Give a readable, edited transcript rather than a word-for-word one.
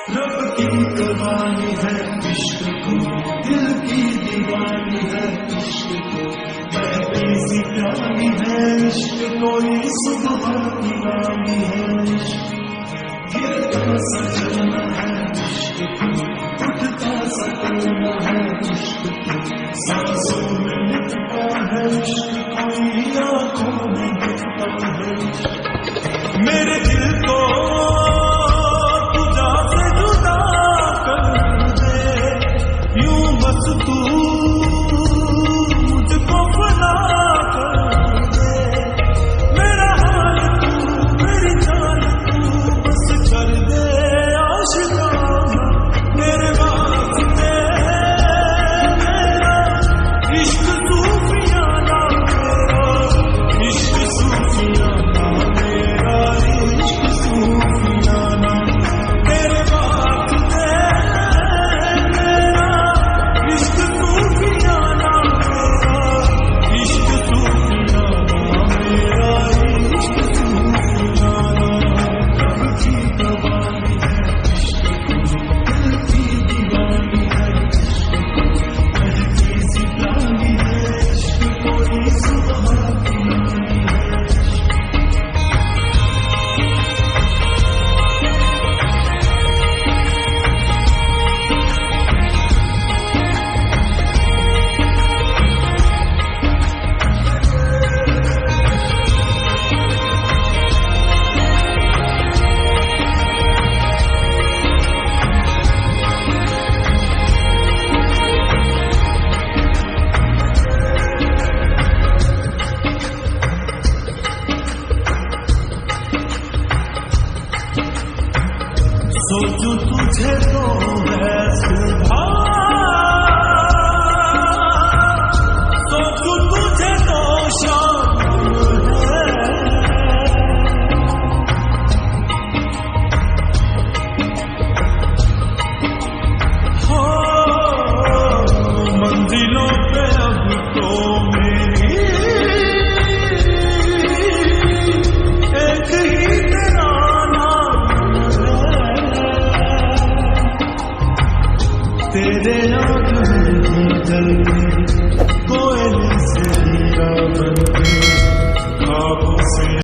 रब की कवानी है इश्क को, दिल की दीवानी है इश्क को, ऐसी प्यारी है इश्क कोई सुबह की रानी है इश्क, गिरता सजना है इश्क को, उठता सतना है इश्क को, सांसों में लिखता है इश्क कोई आंखों में दिखता है इश्क। मेरे दिल को तुझा से जुदा कर दे, यूं बस तू मुझको फना कर दे, मेरा हाल तू मेरी जान तू बस कर दे आशिकाना, मेरे वास्ते मेरा इश्क सूफियाना, मेरा इश्क सूफियाना, मेरा इश्क सूफियाना, मेरे वास्ते मेरा इश्क सूफियाना, मेरा इश्क सूफियाना, मेरा इश्क सूफियाना। रब की कवानी है इश्क को, दिल की दीवानी है इश्क को, महकी सी प्यारी है इश्क कोई सुबह की रानी है इश्क। सोचूं तुझे तो है सुबह, सोचूं तुझे तो शाम है, हो मंजिलों पे अब तो मेरी एक ही तेरा नाम है, तेरे नाम